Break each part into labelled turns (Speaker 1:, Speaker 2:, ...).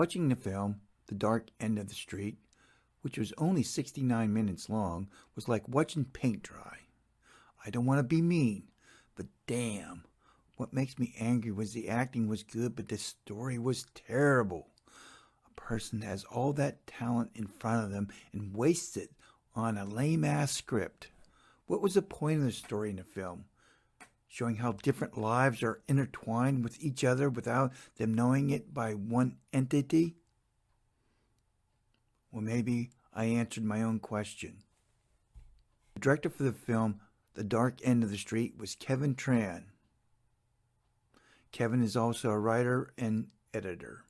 Speaker 1: Watching the film, The Dark End of the Street, which was only 69 minutes long, was like watching paint dry. I don't want to be mean, but damn, what makes me angry was the acting was good, but the story was terrible. A person has all that talent in front of them and wastes it on a lame-ass script. What was the point of the story in the film? Showing how different lives are intertwined with each other without them knowing it by one entity? Well, maybe I answered my own question. The director for the film, The Dark End of the Street, was Kevin Tran. Kevin is also a writer and editor.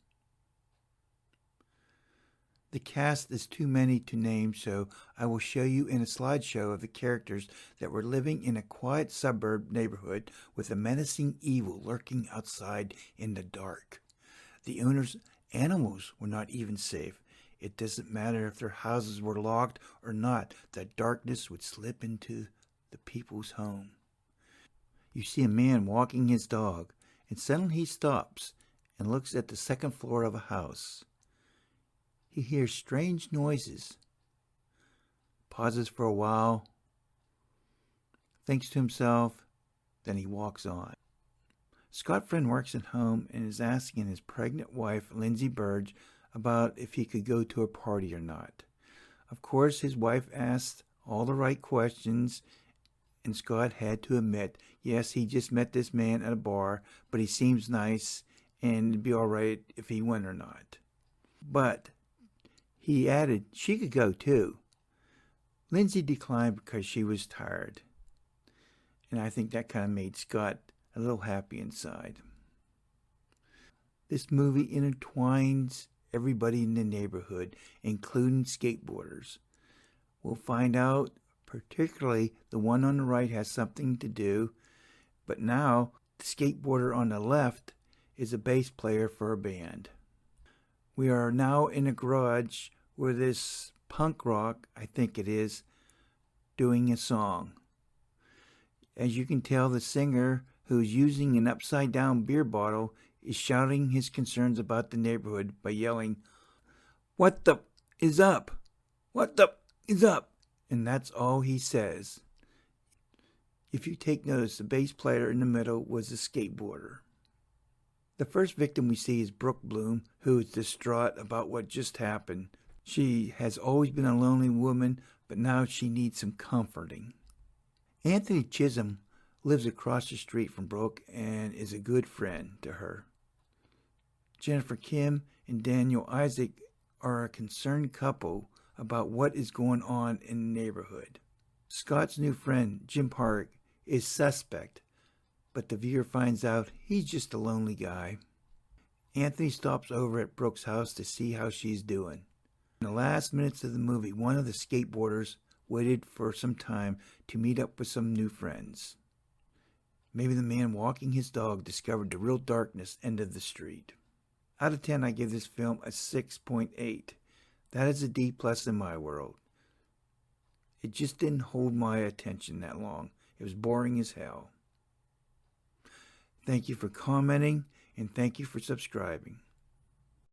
Speaker 1: The cast is too many to name, so I will show you in a slideshow of the characters that were living in a quiet suburb neighborhood with a menacing evil lurking outside in the dark. The owners' animals were not even safe. It doesn't matter if their houses were locked or not, the darkness would slip into the people's home. You see a man walking his dog, and suddenly he stops and looks at the second floor of a house. He hears strange noises, pauses for a while, thinks to himself, then he walks on. Scott Friend works at home and is asking his pregnant wife, Lindsay Burge, about if he could go to a party or not. Of course, his wife asked all the right questions, and Scott had to admit, yes, he just met this man at a bar, but he seems nice, and it'd be all right if he went or not. But he added she could go too. Lindsay declined because she was tired, and I think that kind of made Scott a little happy inside. This movie intertwines everybody in the neighborhood, including skateboarders. We'll find out, particularly the one on the right has something to do, but now the skateboarder on the left is a bass player for a band. We are now in a garage where this punk rock, I think it is, doing a song. As you can tell, the singer, who is using an upside-down beer bottle, is shouting his concerns about the neighborhood by yelling, "What the is up? What the is up?" And that's all he says. If you take notice, the bass player in the middle was a skateboarder. The first victim we see is Brooke Bloom, who is distraught about what just happened. She has always been a lonely woman, but now she needs some comforting. Anthony Chisholm lives across the street from Brooke and is a good friend to her. Jennifer Kim and Daniel Isaac are a concerned couple about what is going on in the neighborhood. Scott's new friend, Jim Park, is suspect, but the viewer finds out he's just a lonely guy. Anthony stops over at Brooke's house to see how she's doing. In the last minutes of the movie, one of the skateboarders waited for some time to meet up with some new friends. Maybe the man walking his dog discovered the real darkness end of the street. Out of 10, I give this film a 6.8. That is a D+ in my world. It just didn't hold my attention that long. It was boring as hell. Thank you for commenting, and thank you for subscribing.